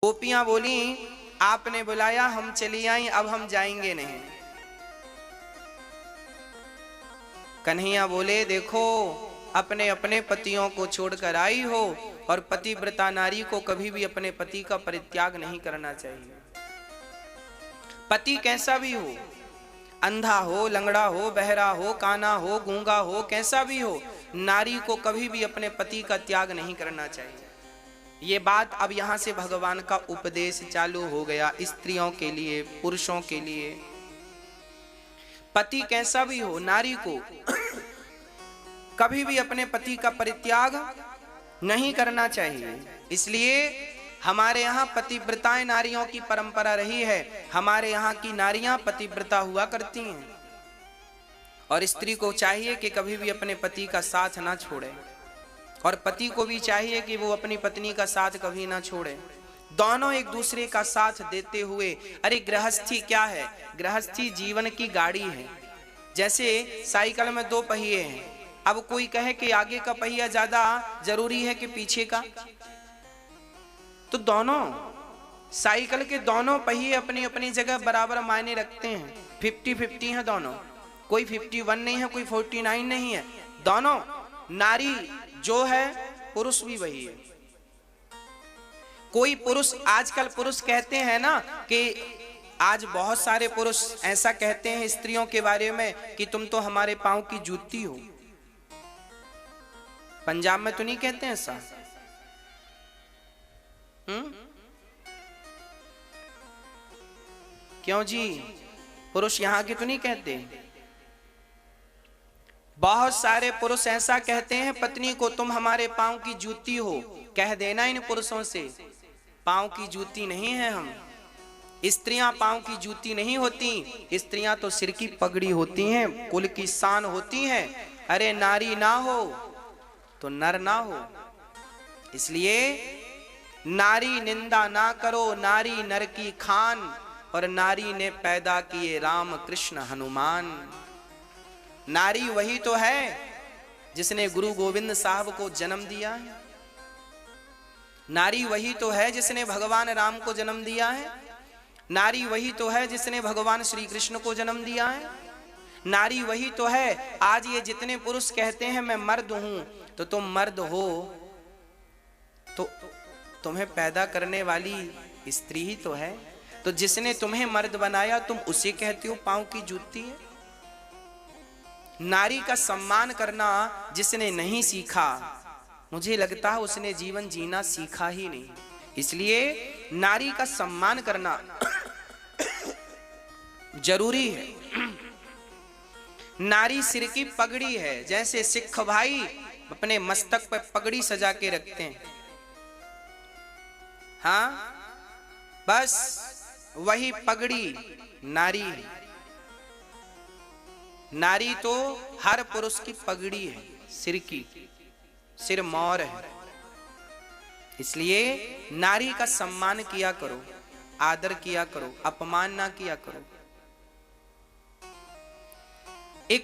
गोपियां बोली आपने बुलाया हम चली आई, अब हम जाएंगे नहीं। कन्हैया बोले देखो अपने अपने पतियों को छोड़कर आई हो और पतिव्रता नारी को कभी भी अपने पति का परित्याग नहीं करना चाहिए। पति कैसा भी हो, अंधा हो, लंगड़ा हो, बहरा हो, काना हो, गूंगा हो, कैसा भी हो, नारी को कभी भी अपने पति का त्याग नहीं करना चाहिए। ये बात अब यहां से भगवान का उपदेश चालू हो गया स्त्रियों के लिए, पुरुषों के लिए। पति कैसा भी हो, नारी को कभी भी अपने पति का परित्याग नहीं करना चाहिए। इसलिए हमारे यहाँ पतिव्रताएं नारियों की परंपरा रही है। हमारे यहाँ की नारियां पतिव्रता हुआ करती हैं और स्त्री को चाहिए कि कभी भी अपने पति का साथ ना छोड़े और पति को भी चाहिए कि वो अपनी पत्नी का साथ कभी ना छोड़े। दोनों एक दूसरे का साथ देते हुए, अरे गृहस्थी क्या है, गृहस्थी जीवन की गाड़ी है। जैसे साइकिल में दो पहिए हैं, अब कोई कहे कि आगे का पहिया ज्यादा जरूरी है कि पीछे का, तो दोनों साइकिल के दोनों पहिए अपनी अपनी जगह बराबर मायने रखते हैं। 50-50 है दोनों, कोई 51 नहीं है, कोई 49 नहीं है। दोनों नारी जो है पुरुष भी वही है। कोई पुरुष, आजकल पुरुष कहते हैं ना कि आज बहुत सारे पुरुष ऐसा कहते हैं स्त्रियों के बारे में कि तुम तो हमारे पांव की जूती हो। पंजाब में तो नहीं कहते ऐसा? क्यों जी, पुरुष यहां के तो नहीं कहते? बहुत सारे पुरुष ऐसा कहते हैं पत्नी को तुम हमारे पांव की जूती हो। कह देना इन पुरुषों से, पांव की जूती नहीं है हम। स्त्रियां पांव की जूती नहीं होती, स्त्रियां तो सिर की पगड़ी होती हैं, कुल की शान होती हैं। अरे नारी ना हो तो नर ना हो। इसलिए नारी निंदा ना करो, नारी नर की खान, और नारी ने पैदा किए राम कृष्ण हनुमान। नारी वही तो है जिसने गुरु गोविंद साहब को जन्म दिया है। नारी वही तो है जिसने भगवान राम को जन्म दिया है। नारी वही तो है जिसने भगवान श्री कृष्ण को जन्म दिया है। नारी वही तो है। आज ये जितने पुरुष कहते हैं मैं मर्द हूं, तो तुम मर्द हो तो तुम्हें पैदा करने वाली स्त्री ही तो है। तो जिसने तुम्हें मर्द बनाया तुम उसे कहते हो पांव की जूती है। नारी का सम्मान करना जिसने नहीं सीखा, मुझे लगता है उसने जीवन जीना सीखा ही नहीं। इसलिए नारी का सम्मान करना जरूरी है। नारी सिर की पगड़ी है। जैसे सिख भाई अपने मस्तक पर पगड़ी सजा के रखते हैं, हाँ, बस वही पगड़ी नारी है। नारी तो हर पुरुष की पगड़ी है, सिर की, सिर मोर है। इसलिए नारी का सम्मान किया करो, आदर किया करो, अपमान ना किया करो। एक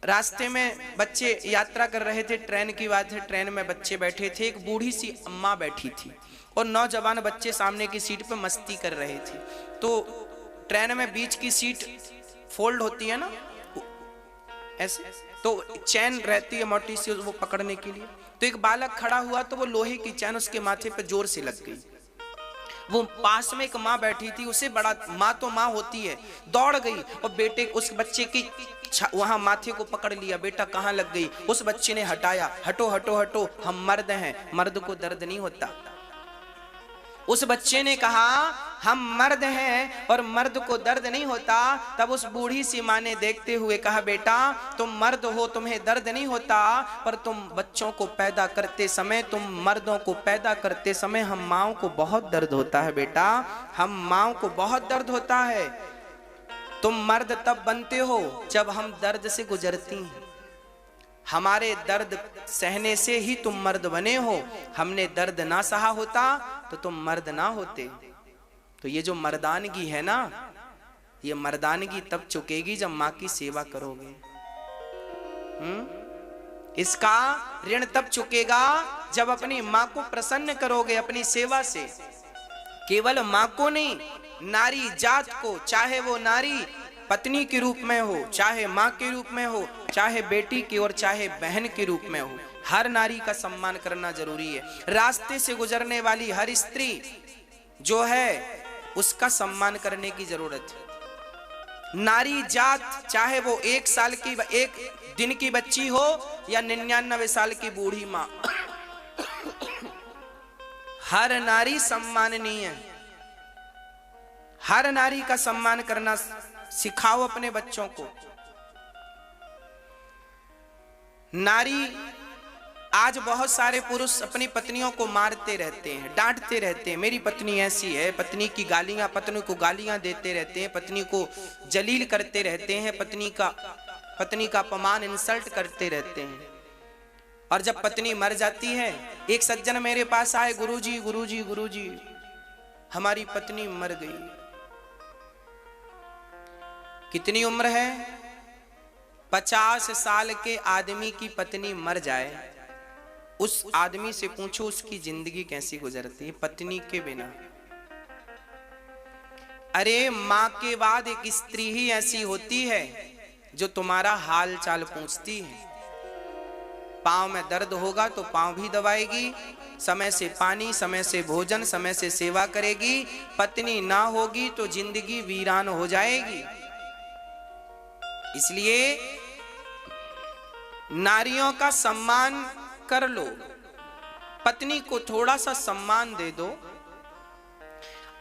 रास्ते में बच्चे यात्रा कर रहे थे, ट्रेन की बात है, ट्रेन में बच्चे बैठे थे, एक बूढ़ी सी अम्मा बैठी थी और नौजवान बच्चे सामने की सीट पे मस्ती कर रहे थे। तो ट्रेन में बीच की सीट फोल्ड होती है ना ऐसे, तो चैन रहती है मोटी सी वो पकड़ने के लिए। तो एक बालक खड़ा हुआ तो वो लोहे की चैन उसके माथे पे जोर से लग गई। वो पास में एक माँ बैठी थी, उसे बड़ा, माँ तो माँ होती है, दौड़ गई और बेटे उस बच्चे की वहां माथे को पकड़ लिया। बेटा कहाँ लग गई? उस बच्चे ने हटाया, हटो हटो हटो, हम मर्द हैं, मर्द को दर्द नहीं होता। उस बच्चे ने कहा हम मर्द हैं और मर्द को दर्द नहीं होता। तब उस बूढ़ी सी माँ ने देखते हुए कहा बेटा तुम मर्द हो, तुम्हें दर्द नहीं होता, पर तुम बच्चों को पैदा करते समय, तुम मर्दों को पैदा करते समय हम माँओं को बहुत दर्द होता है बेटा, हम माँओं को बहुत दर्द होता है। तुम मर्द तब बनते हो जब हम दर्द से गुजरती हैं। हमारे दर्द सहने से ही तुम मर्द बने हो। हमने दर्द ना सहा होता तो तुम मर्द ना होते। तो ये जो मर्दानगी है ना, ये मर्दानगी तब चुकेगी जब माँ की सेवा करोगे। इसका ऋण तब चुकेगा जब अपनी माँ को प्रसन्न करोगे अपनी सेवा से। केवल मां को नहीं, नारी जात को, चाहे वो नारी पत्नी के रूप में हो, चाहे मां के रूप में हो, चाहे बेटी की और चाहे बहन के रूप में हो, हर नारी का सम्मान करना जरूरी है। रास्ते से गुजरने वाली हर स्त्री जो है उसका सम्मान करने की जरूरत है। नारी जात चाहे वो 1 साल की 1 दिन की बच्ची हो या 99 साल की बूढ़ी मां, हर नारी सम्माननीय है। हर नारी का सम्मान करना सिखाओ अपने बच्चों को। नारी, आज बहुत सारे पुरुष अपनी पत्नियों को मारते रहते हैं, डांटते रहते हैं, मेरी पत्नी ऐसी है, पत्नी को गालियां देते रहते हैं, पत्नी को जलील करते रहते हैं, पत्नी का अपमान, इंसल्ट करते रहते हैं। और जब पत्नी मर जाती है, एक सज्जन मेरे पास आए, गुरुजी हमारी पत्नी मर गई। कितनी उम्र है? 50 साल के आदमी की पत्नी मर जाए, उस आदमी से पूछो उसकी जिंदगी कैसी गुजरती है पत्नी के बिना। अरे मां के बाद एक स्त्री ही ऐसी होती है जो तुम्हारा हाल चाल पूछती है। पांव में दर्द होगा तो पांव भी दबाएगी, समय से पानी, समय से भोजन, समय से सेवा करेगी। पत्नी ना होगी तो जिंदगी वीरान हो जाएगी। इसलिए नारियों का सम्मान कर लो, पत्नी को थोड़ा सा सम्मान दे दो।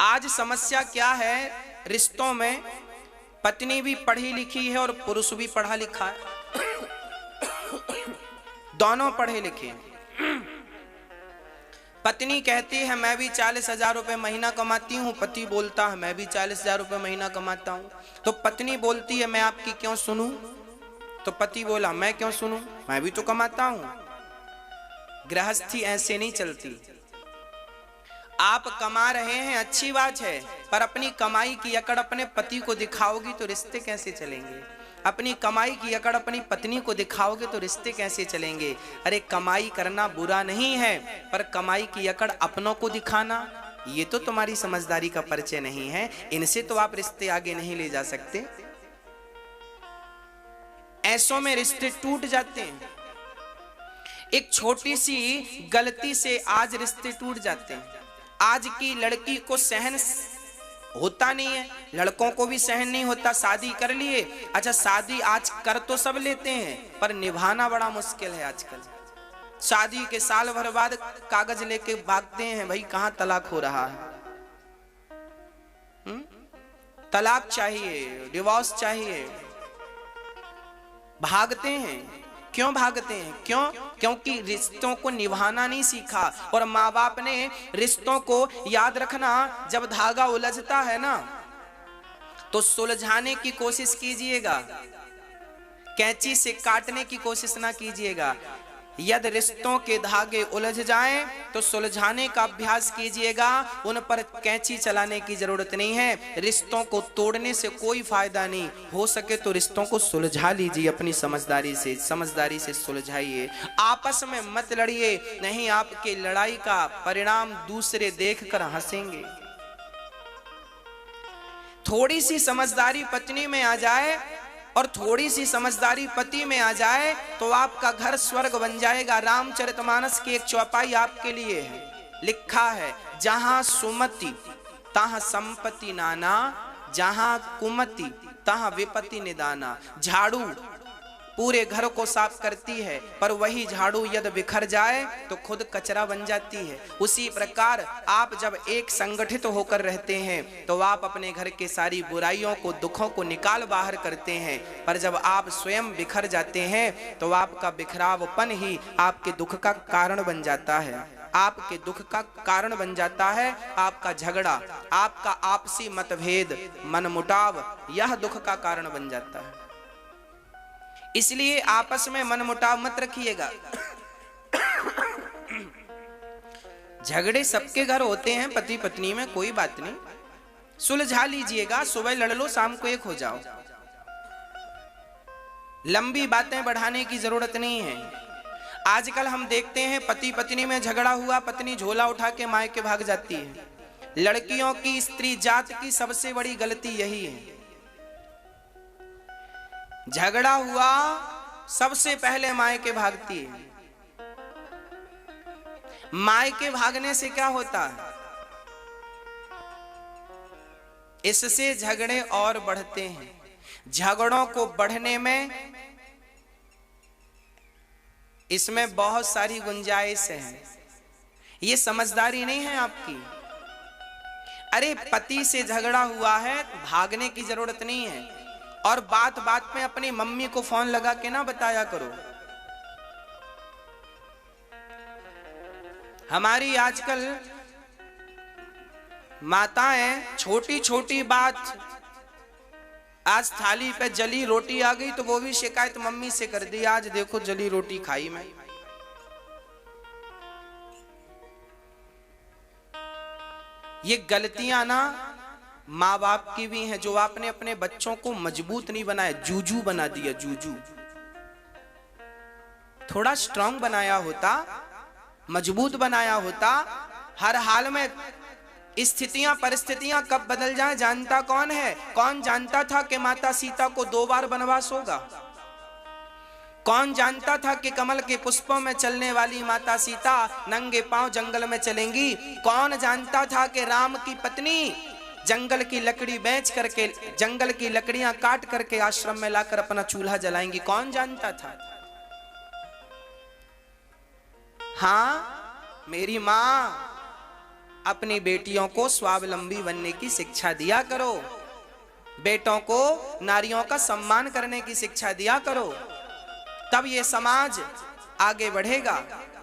आज समस्या क्या है रिश्तों में? पत्नी भी पढ़ी लिखी है और पुरुष भी पढ़ा लिखा है, दोनों पढ़े लिखे हैं। पत्नी कहती है मैं भी 40,000 रुपए महीना कमाती हूँ, पति बोलता है मैं भी 40,000 रुपए महीना कमाता हूँ। तो पत्नी बोलती है मैं आपकी क्यों सुनूं? तो पति बोला मैं क्यों सुनूं, मैं भी तो कमाता हूँ। गृहस्थी ऐसे नहीं चलती। आप कमा रहे हैं अच्छी बात है, पर अपनी कमाई की अकड़ अपने पति को दिखाओगी तो रिश्ते कैसे चलेंगे? अपनी कमाई की अकड़ अपनी पत्नी को दिखाओगे तो रिश्ते कैसे चलेंगे? अरे कमाई करना बुरा नहीं है, पर कमाई की अकड़ अपनों को दिखाना ये तो तुम्हारी समझदारी का परिचय नहीं है। इनसे तो आप रिश्ते आगे नहीं ले जा सकते। ऐसों में रिश्ते टूट जाते हैं। एक छोटी सी गलती से आज रिश्ते टूट जाते हैं। आज की लड़की को सहन होता नहीं है, लड़कों को भी सहन नहीं होता। शादी कर लिए, अच्छा शादी आज कर तो सब लेते हैं पर निभाना बड़ा मुश्किल है आजकल। शादी के साल भर बाद कागज लेके भागते हैं, भाई कहां तलाक हो रहा है, तलाक चाहिए, डिवोर्स चाहिए। भागते हैं। क्यों भागते हैं? क्योंकि रिश्तों को निभाना नहीं सीखा। और माँ बाप ने रिश्तों को, याद रखना, जब धागा उलझता है ना तो सुलझाने की कोशिश कीजिएगा, कैंची से काटने की कोशिश ना कीजिएगा। यदि रिश्तों के धागे उलझ जाएं तो सुलझाने का अभ्यास कीजिएगा, उन पर कैंची चलाने की जरूरत नहीं है। रिश्तों को तोड़ने से कोई फायदा नहीं। हो सके तो रिश्तों को सुलझा लीजिए अपनी समझदारी से सुलझाइए। आपस में मत लड़िए, नहीं आपके लड़ाई का परिणाम दूसरे देखकर हंसेंगे। थोड़ी सी समझदारी पत्नी में आ जाए और थोड़ी सी समझदारी पति में आ जाए तो आपका घर स्वर्ग बन जाएगा। रामचरितमानस की एक चौपाई आपके लिए है, लिखा है, जहां सुमति तहां संपत्ति नाना, जहां कुमति तहां विपत्ति निदाना। झाड़ू पूरे घर को साफ करती है, पर वही झाड़ू यदि बिखर जाए तो खुद कचरा बन जाती है। उसी प्रकार आप जब एक संगठित होकर रहते हैं तो आप अपने घर के सारी बुराइयों को, दुखों को निकाल बाहर करते हैं, पर जब आप स्वयं बिखर जाते हैं तो आपका बिखरावपन ही आपके दुख का कारण बन जाता है। आपके दुख का कारण बन जाता है आपका झगड़ा, आपका आपसी मतभेद, मनमुटाव, यह दुख का कारण बन जाता है। इसलिए आपस में मनमुटाव मत रखिएगा। झगड़े सबके घर होते हैं, पति पत्नी में, कोई बात नहीं, सुलझा लीजिएगा। सुबह लड़ लो, शाम को एक हो जाओ। लंबी बातें बढ़ाने की जरूरत नहीं है। आजकल हम देखते हैं पति पत्नी में झगड़ा हुआ, पत्नी झोला उठा के मायके भाग जाती है। लड़कियों की, स्त्री जात की सबसे बड़ी गलती यही है। झगड़ा हुआ सबसे पहले मायके भागती है। मायके भागने से क्या होता है? इससे झगड़े और बढ़ते हैं। झगड़ों को बढ़ने में इसमें बहुत सारी गुंजाइश है। ये समझदारी नहीं है आपकी। अरे पति से झगड़ा हुआ है, भागने की जरूरत नहीं है। और बात बात में अपनी मम्मी को फोन लगा के ना बताया करो। हमारी आजकल माताएं छोटी छोटी बात, आज थाली पे जली रोटी आ गई तो वो भी शिकायत मम्मी से कर दी, आज देखो जली रोटी खाई मैं। ये गलतियां ना माँ बाप की भी हैं, जो आपने अपने बच्चों को मजबूत नहीं बनाया, जूजू बना दिया। जूजू थोड़ा स्ट्रांग बनाया होता, मजबूत बनाया होता। हर हाल में स्थितियां परिस्थितियां कब बदल जाए जानता कौन है? कौन जानता था कि माता सीता को 2 बार वनवास होगा? कौन जानता था कि कमल के पुष्पों में चलने वाली माता सीता नंगे पांव जंगल में चलेंगी? कौन जानता था कि राम की पत्नी जंगल की लकड़ी बेच करके, जंगल की लकड़ियां काट करके आश्रम में लाकर अपना चूल्हा जलाएंगी? कौन जानता था? हाँ, मेरी मां अपनी बेटियों को स्वावलंबी बनने की शिक्षा दिया करो। बेटों को नारियों का सम्मान करने की शिक्षा दिया करो। तब ये समाज आगे बढ़ेगा,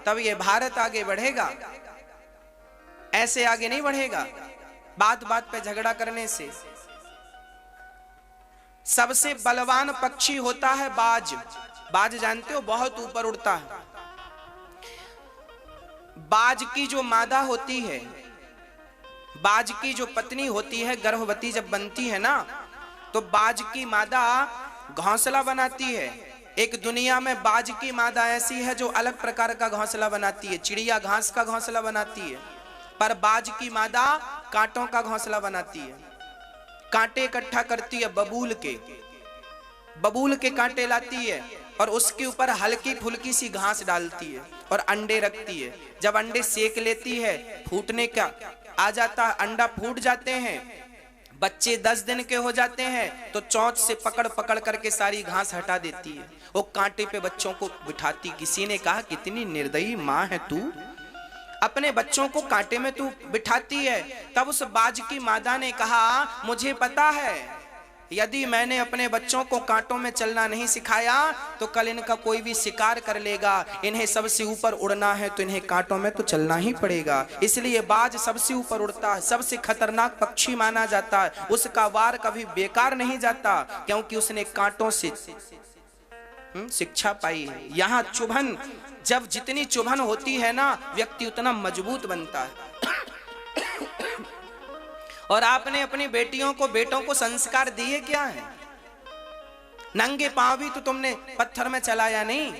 तब ये भारत आगे बढ़ेगा। ऐसे आगे नहीं बढ़ेगा बात बात पे झगड़ा करने से। सबसे बलवान पक्षी होता है बाज। बाज जानते हो? बहुत ऊपर उड़ता है। बाज की जो मादा होती है, बाज की जो पत्नी होती है, गर्भवती जब बनती है ना, तो बाज की मादा घोंसला बनाती है। एक दुनिया में बाज की मादा ऐसी है जो अलग प्रकार का घोंसला बनाती है। चिड़िया घास का घोंसला बनाती है, पर बाज की मादा कांटों का घोंसला बनाती है। कांटे इकट्ठा करती है, बबूल के कांटे लाती है और उसके ऊपर हल्की फुल्की सी घास डालती है और अंडे रखती है। जब अंडे सेक लेती है, फूटने का आ जाता, अंडा फूट जाते हैं, बच्चे 10 दिन के हो जाते हैं, तो चोंच से पकड़ पकड़ करके सारी घास हटा देती है। वो कांटे पे बच्चों को बिठाती। किसी ने कहा कितनी निर्दयी माँ है तू, अपने बच्चों को कांटे में तू बिठाती है। तब उस बाज की मादा ने कहा, मुझे पता है यदि मैंने अपने बच्चों को कांटों में चलना नहीं सिखाया तो कल इनका कोई भी शिकार कर लेगा। इन्हें सबसे ऊपर उड़ना है तो इन्हें कांटों में तो चलना ही पड़ेगा। इसलिए बाज सबसे ऊपर उड़ता है, सबसे खतरनाक पक्षी माना जाता है। उसका वार कभी बेकार नहीं जाता, क्योंकि उसने कांटों से शिक्षा पाई है। यहाँ चुभन, जब जितनी चुभन होती है ना, व्यक्ति उतना मजबूत बनता है। और आपने अपनी बेटियों को, बेटों को संस्कार दिए क्या है? नंगे पांव भी तो तुमने पत्थर में चलाया नहीं।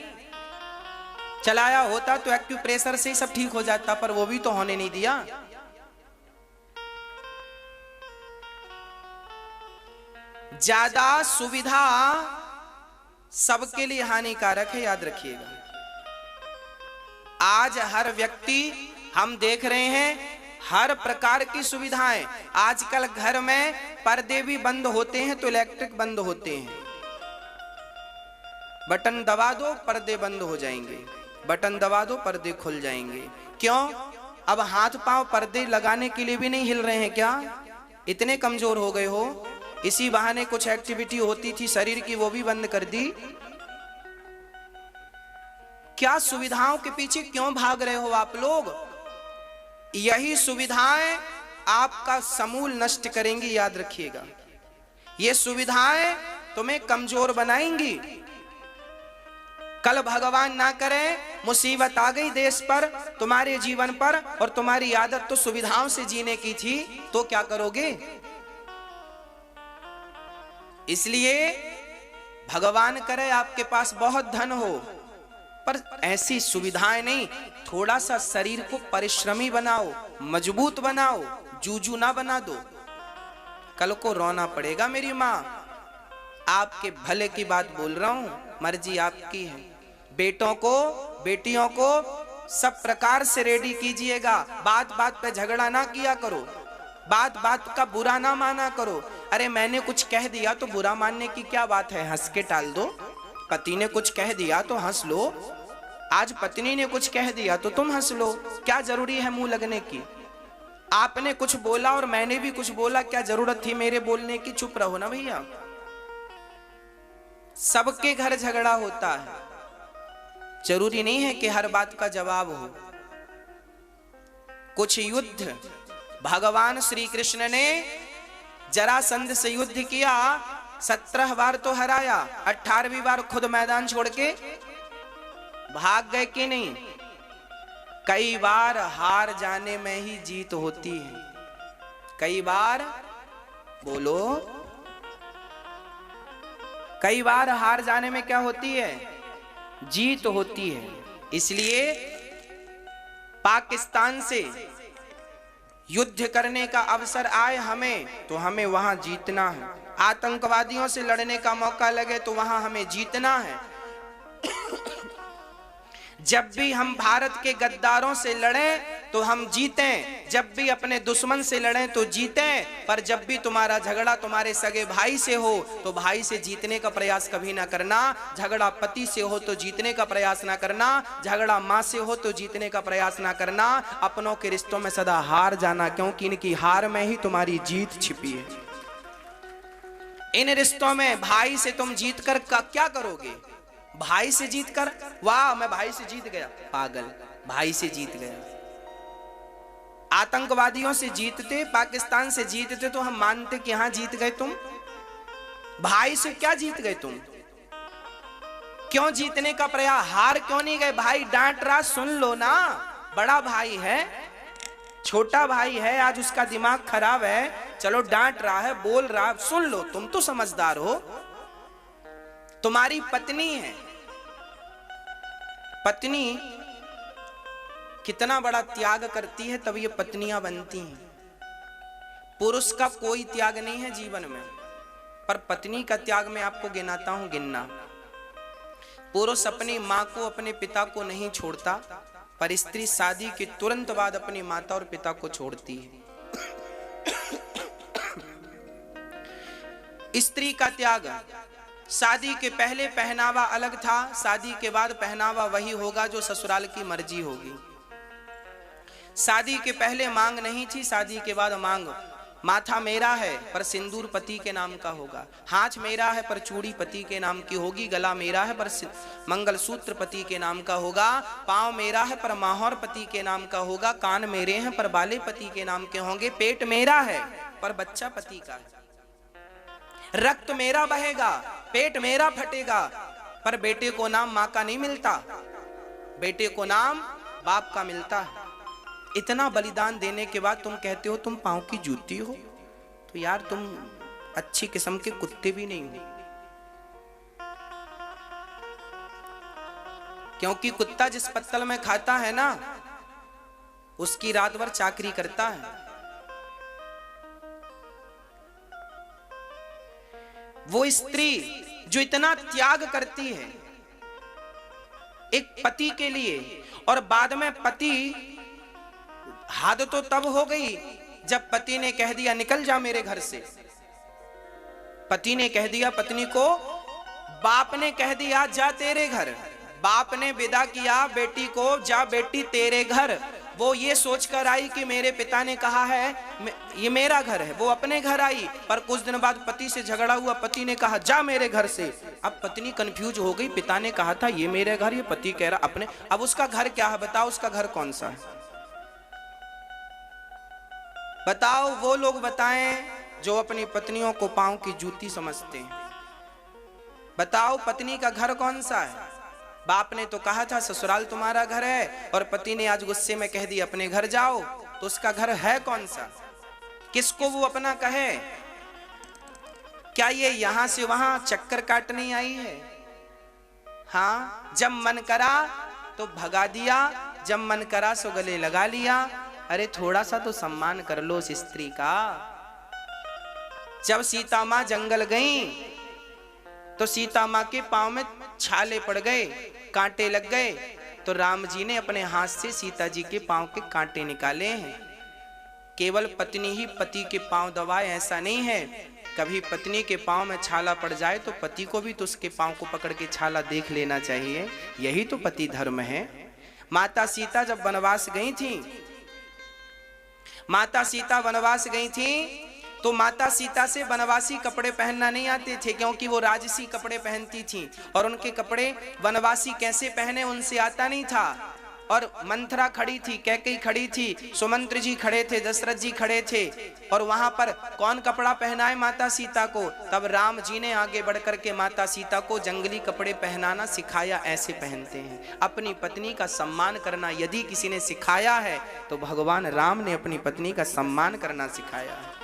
चलाया होता तो एक्यूप्रेशर से ही सब ठीक हो जाता, पर वो भी तो होने नहीं दिया। ज्यादा सुविधा सबके लिए हानिकारक है, याद रखिएगा। आज हर व्यक्ति, हम देख रहे हैं हर प्रकार की सुविधाएं। आजकल घर में पर्दे भी बंद होते हैं तो इलेक्ट्रिक बंद होते हैं। बटन दबा दो पर्दे बंद हो जाएंगे, बटन दबा दो पर्दे खुल जाएंगे। क्यों? अब हाथ पांव पर्दे लगाने के लिए भी नहीं हिल रहे हैं क्या? इतने कमजोर हो गए हो? इसी बहाने कुछ एक्टिविटी होती थी शरीर की, वो भी बंद कर दी। क्या सुविधाओं के पीछे क्यों भाग रहे हो आप लोग? यही सुविधाएं आपका समूल नष्ट करेंगी, याद रखिएगा। ये सुविधाएं तुम्हें कमजोर बनाएंगी। कल भगवान ना करे मुसीबत आ गई देश पर, तुम्हारे जीवन पर, और तुम्हारी आदत तो सुविधाओं से जीने की थी, तो क्या करोगे? इसलिए भगवान करे आपके पास बहुत धन हो, पर ऐसी सुविधाएं नहीं। थोड़ा सा शरीर को परिश्रमी बनाओ, मजबूत बनाओ, जूजू ना बना दो, कल को रोना पड़ेगा मेरी माँ। आपके भले की बात बोल रहा हूं, मर्जी आपकी है। बेटों को बेटियों को सब प्रकार से रेडी कीजिएगा। बात बात पे झगड़ा ना किया करो, बात बात का बुरा ना माना करो। अरे मैंने कुछ कह दिया तो बुरा मानने की क्या बात है, हंस के टाल दो। पति ने कुछ कह दिया तो हंस लो, आज पत्नी ने कुछ कह दिया तो तुम हंस लो। क्या जरूरी है मुंह लगने की? आपने कुछ बोला और मैंने भी कुछ बोला, क्या जरूरत थी मेरे बोलने की? चुप रहो ना भैया। सबके घर झगड़ा होता है, जरूरी नहीं है कि हर बात का जवाब हो। कुछ युद्ध भगवान श्री कृष्ण ने जरासंध से युद्ध किया, 17 बार तो हराया, 18वीं बार खुद मैदान छोड़ के भाग गए कि नहीं? कई बार हार जाने में ही जीत होती है। कई बार बोलो, कई बार हार जाने में क्या होती है? जीत होती है। इसलिए पाकिस्तान से युद्ध करने का अवसर आए हमें, तो हमें वहां जीतना है। आतंकवादियों से लड़ने का मौका लगे तो वहां हमें जीतना है। जब भी हम भारत के गद्दारों से लड़ें तो हम जीतें, जब भी अपने दुश्मन से लड़ें तो जीतें। पर जब भी तुम्हारा झगड़ा तुम्हारे सगे भाई से हो तो भाई से जीतने का प्रयास कभी ना करना। झगड़ा पति से हो तो जीतने का प्रयास ना करना, झगड़ा माँ से हो तो जीतने का प्रयास ना करना। अपनों के रिश्तों में सदा हार जाना, क्योंकि इनकी हार में ही तुम्हारी जीत छिपी है। इन रिश्तों में भाई से तुम जीत कर क्या करोगे? भाई से जीत कर, वाह मैं भाई से जीत गया, पागल, भाई से जीत गया। आतंकवादियों से जीतते, पाकिस्तान से जीतते तो हम मानते कि हां जीत गए तुम। भाई से क्या जीत गए तुम? क्यों जीतने का प्रयास? हार क्यों नहीं गए? भाई डांट रहा, सुन लो ना। बड़ा भाई है, छोटा भाई है, आज उसका दिमाग खराब है, चलो डांट रहा है, बोल रहा है, सुन लो। तुम तो समझदार हो। तुम्हारी पत्नी है, पत्नी कितना बड़ा त्याग करती है तब ये पत्नियां बनती हैं। पुरुष का कोई त्याग नहीं है जीवन में, पर पत्नी का त्याग मैं आपको गिनाता हूं, गिनना। पुरुष अपनी मां को, अपने पिता को नहीं छोड़ता, पर स्त्री शादी के तुरंत बाद अपनी माता और पिता को छोड़ती है। स्त्री का त्याग, शादी के पहले पहनावा अलग था, शादी के बाद पहनावा वही होगा जो ससुराल की मर्जी होगी। शादी के पहले मांग नहीं थी, शादी के बाद मांग। माथा मेरा है पर सिंदूर पति के नाम का होगा, हाथ मेरा है पर चूड़ी पति के नाम की होगी, गला मेरा है पर मंगलसूत्र पति के नाम का होगा, पांव मेरा है पर माहौर पति के नाम का होगा, कान मेरे हैं पर बाले पति के नाम के होंगे, पेट मेरा है पर बच्चा पति का है, रक्त मेरा बहेगा, पेट मेरा फटेगा, पर बेटे को नाम माँ का नहीं मिलता, बेटे को नाम बाप का मिलता है। इतना बलिदान देने के बाद तुम कहते हो तुम पांव की जूती हो, तो यार तुम अच्छी किस्म के कुत्ते भी नहीं हो। क्योंकि कुत्ता जिस पत्तल में खाता है ना, उसकी रात भर चाकरी करता है। वो स्त्री जो इतना त्याग करती है एक पति के लिए, और बाद में पति, हद तो तब हो गई जब पति ने कह दिया निकल जा मेरे घर से। पति ने कह दिया पत्नी को, बाप ने कह दिया जा तेरे घर, बाप ने विदा किया बेटी को, जा बेटी तेरे घर। वो ये सोचकर आई कि मेरे पिता ने कहा है ये मेरा घर है, वो अपने घर आई, पर कुछ दिन बाद पति से झगड़ा हुआ, पति ने कहा जा मेरे घर से। अब पत्नी कंफ्यूज हो गई, पिता ने कहा था ये मेरे घर, ये पति कह रहा अपने, अब उसका घर क्या है बताओ, उसका घर कौन सा है बताओ। वो लोग बताएं जो अपनी पत्नियों को पांव की जूती समझते हैं। बताओ पत्नी का घर कौन सा है? बाप ने तो कहा था ससुराल तुम्हारा घर है, और पति ने आज गुस्से में कह दिया अपने घर जाओ, तो उसका घर है कौन सा? किसको वो अपना कहे? क्या ये यहां से वहां चक्कर काटने आई है? हाँ, जब मन करा तो भगा दिया, जब मन करा सो गले लगा लिया। अरे थोड़ा सा तो सम्मान कर लो उस स्त्री का। जब सीता माँ जंगल गई तो सीता माँ के पांव में छाले पड़ गए, कांटे लग गए, तो राम जी ने अपने हाथ से सीता जी के पांव के कांटे निकाले हैं। केवल पत्नी ही पति के पांव दबाए ऐसा नहीं है, कभी पत्नी के पांव में छाला पड़ जाए तो पति को भी तो उसके पांव को पकड़ के छाला देख लेना चाहिए। यही तो पति धर्म है। माता सीता जब वनवास गई थी, माता सीता वनवास गई थी तो माता सीता से वनवासी कपड़े पहनना नहीं आते थे, क्योंकि वो राजसी कपड़े पहनती थी और उनके कपड़े वनवासी कैसे पहने उनसे आता नहीं था। और मंथरा खड़ी थी, कैकेयी खड़ी थी, सुमंत्र जी खड़े थे, दशरथ जी खड़े थे, और वहां पर कौन कपड़ा पहनाए माता सीता को? तब राम जी ने आगे बढ़कर के माता सीता को जंगली कपड़े पहनाना सिखाया। ऐसे पहनते हैं। अपनी पत्नी का सम्मान करना यदि किसी ने सिखाया है तो भगवान राम ने अपनी पत्नी का सम्मान करना सिखाया है।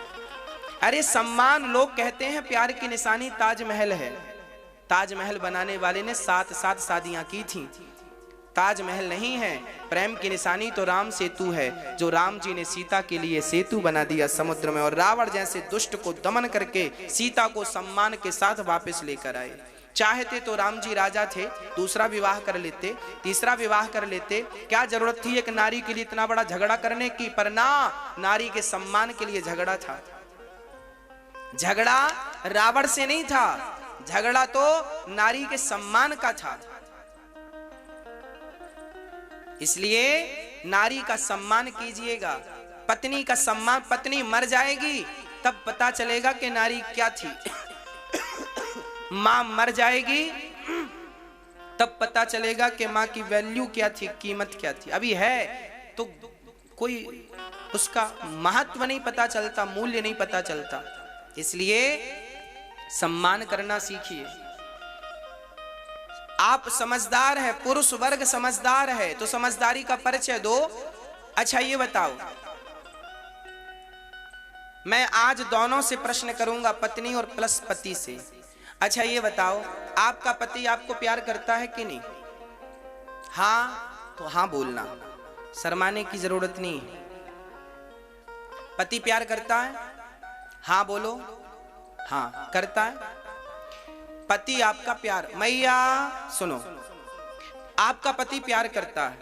अरे सम्मान, लोग कहते हैं प्यार की निशानी ताजमहल है। ताजमहल बनाने वाले ने 7 शादियां की थी। ताजमहल नहीं है, प्रेम की निशानी तो राम सेतु है, जो राम जी ने सीता के लिए सेतु बना दिया समुद्र में, और रावण जैसे दुष्ट को दमन करके सीता को सम्मान के साथ वापस लेकर आए। चाहते तो राम जी राजा थे, दूसरा विवाह कर लेते, तीसरा विवाह कर लेते, क्या जरूरत थी एक नारी के लिए इतना बड़ा झगड़ा करने की? पर ना, नारी के सम्मान के लिए झगड़ा था। झगड़ा रावण से नहीं था, झगड़ा तो नारी के सम्मान का था। इसलिए नारी का सम्मान कीजिएगा। पत्नी का सम्मान, पत्नी मर जाएगी तब पता चलेगा कि नारी क्या थी। मां मर जाएगी तब पता चलेगा कि मां की वैल्यू क्या थी, कीमत क्या थी। अभी है तो कोई उसका महत्व नहीं पता चलता, मूल्य नहीं पता चलता। इसलिए सम्मान करना सीखिए। आप समझदार है, पुरुष वर्ग समझदार है, तो समझदारी का परिचय दो। अच्छा ये बताओ, मैं आज दोनों से प्रश्न करूंगा, पत्नी और प्लस पति से। अच्छा ये बताओ, आपका पति आपको प्यार करता है कि नहीं? हाँ तो हाँ बोलना, शर्माने की जरूरत नहीं। पति प्यार करता है? हाँ बोलो। हाँ करता है। पति आपका प्यार, मैया सुनो, आपका पति प्यार करता है।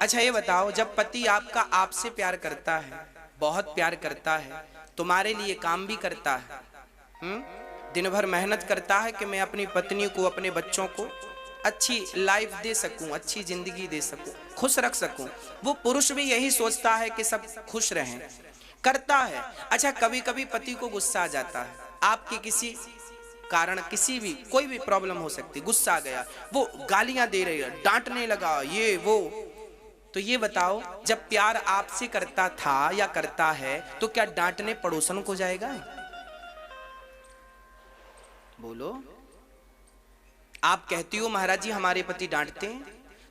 अच्छा ये बताओ, जब पति आपका आपसे प्यार करता है, बहुत प्यार करता है, तुम्हारे लिए काम भी करता है, दिन भर मेहनत करता है कि मैं अपनी पत्नी को, अपने बच्चों को अच्छी लाइफ दे सकूं, अच्छी जिंदगी दे सकूं, खुश रख सकूं, वो पुरुष भी यही सोचता है कि सब खुश रहें, करता है। अच्छा कभी कभी पति को गुस्सा आ जाता है, आपके किसी कारण, किसी भी कोई भी प्रॉब्लम हो सकती, गुस्सा आ गया, वो गालियां दे रही है, डांटने लगा, ये वो, तो ये बताओ, जब प्यार आपसे करता था या करता है तो क्या डांटने पड़ोसन को जाएगा? बोलो। आप कहती हो महाराज जी हमारे पति डांटते हैं,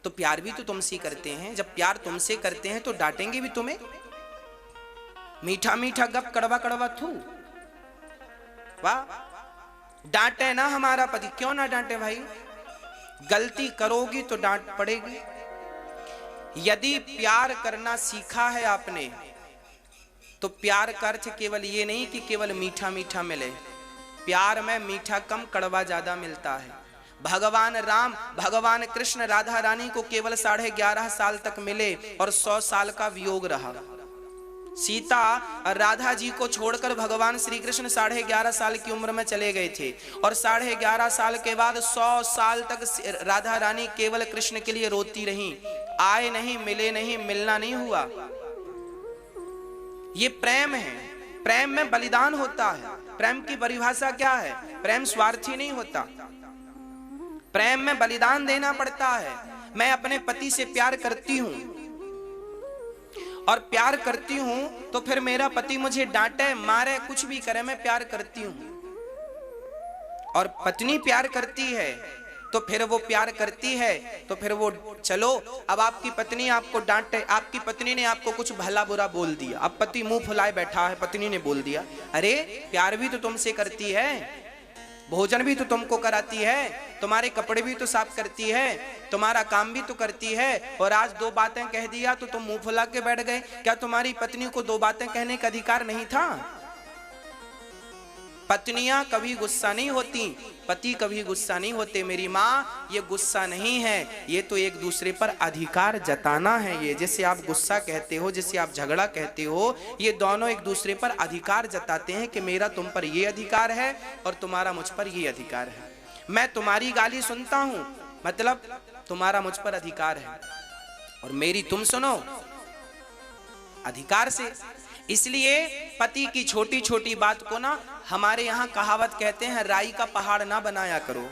तो प्यार भी तो तुमसे करते हैं। जब प्यार तुमसे करते हैं तो डांटेंगे भी तुम्हें। मीठा मीठा गप, कड़वा कड़वा थू, वाह। डांटे ना हमारा पति, क्यों ना डांटे भाई? गलती करोगी तो डांट पड़ेगी। यदि प्यार करना सीखा है आपने तो प्यार का अर्थ केवल ये नहीं कि केवल मीठा मीठा मिले। प्यार में मीठा कम, कड़वा ज्यादा मिलता है। भगवान राम, भगवान कृष्ण राधा रानी को केवल 11.5 साल तक मिले और 100 साल का वियोग रहा। सीता और राधा जी को छोड़कर भगवान श्री कृष्ण 11.5 साल की उम्र में चले गए थे, और 11.5 साल के बाद 100 साल तक राधा रानी केवल कृष्ण के लिए रोती रही। आए नहीं, मिले नहीं, मिलना नहीं हुआ। ये प्रेम है। प्रेम में बलिदान होता है। प्रेम की परिभाषा क्या है? प्रेम स्वार्थी नहीं होता, प्रेम में बलिदान देना पड़ता है। मैं अपने पति से प्यार करती हूं और प्यार करती हूं तो फिर मेरा पति मुझे डांटे, मारे, कुछ भी करे, मैं प्यार करती हूं। और पत्नी प्यार करती है तो फिर वो प्यार करती है तो फिर वो, चलो अब आपकी पत्नी आपको डांटे, आपकी पत्नी ने आपको कुछ भला बुरा बोल दिया, अब पति मुंह फुलाए बैठा है, पत्नी ने बोल दिया, अरे प्यार भी तो तुमसे करती है। भोजन भी तो तुमको कराती है, तुम्हारे कपड़े भी तो साफ करती है, तुम्हारा काम भी तो करती है। और आज दो बातें कह दिया तो तुम मुंह फुला के बैठ गए। क्या तुम्हारी पत्नी को दो बातें कहने का अधिकार नहीं था? पत्नियां कभी गुस्सा नहीं होती, पति कभी गुस्सा नहीं होते। मेरी माँ, ये गुस्सा नहीं है, ये तो एक दूसरे पर अधिकार जताना है। ये जैसे आप गुस्सा कहते हो, जैसे आप झगड़ा कहते हो, ये दोनों एक दूसरे पर अधिकार जताते हैं कि मेरा तुम पर ये अधिकार है और तुम्हारा मुझ पर ये अधिकार है। मैं तुम्हारी गाली सुनता हूं, मतलब तुम्हारा मुझ पर अधिकार है, और मेरी तुम सुनो अधिकार से। इसलिए पति की छोटी छोटी बात को ना, हमारे यहाँ कहावत कहते हैं, राई का पहाड़ ना बनाया करो।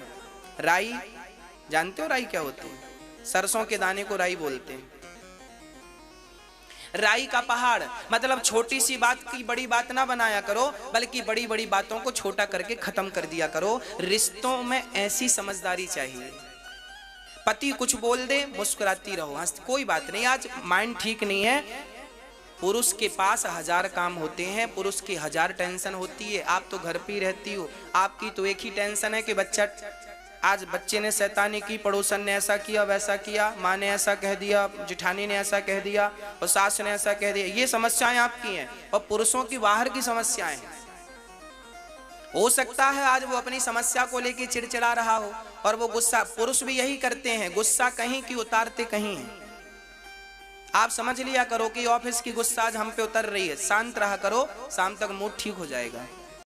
राई जानते हो राई क्या होती है? सरसों के दाने को राई बोलते हैं। राई का पहाड़ मतलब छोटी सी बात की बड़ी बात ना बनाया करो, बल्कि बड़ी बड़ी बातों को छोटा करके खत्म कर दिया करो। रिश्तों में ऐसी समझदारी चाहिए। पति कुछ बोल दे, मुस्कुराती रहो, हंस, कोई बात नहीं, आज माइंड ठीक नहीं है। पुरुष के पास 1000 काम होते हैं, पुरुष की 1000 टेंशन होती है। आप तो घर पे ही रहती हो, आपकी तो एक ही टेंशन है कि बच्चा, आज बच्चे ने शैतानी की, पड़ोसन ने ऐसा किया वैसा किया, माँ ने ऐसा कह दिया, जिठानी ने ऐसा कह दिया, और सास ने ऐसा कह दिया। ये समस्याएं आपकी हैं, और पुरुषों की बाहर की समस्याएं हैं। हो सकता है आज वो अपनी समस्या को लेकर चिड़चिड़ा रहा हो, और वो गुस्सा, पुरुष भी यही करते हैं, गुस्सा कहीं की उतारते कहीं है। आप समझ लिया करो कि ऑफिस की गुस्सा आज हम पे उतर रही है, शांत रहा करो, शाम तक मूड ठीक हो जाएगा।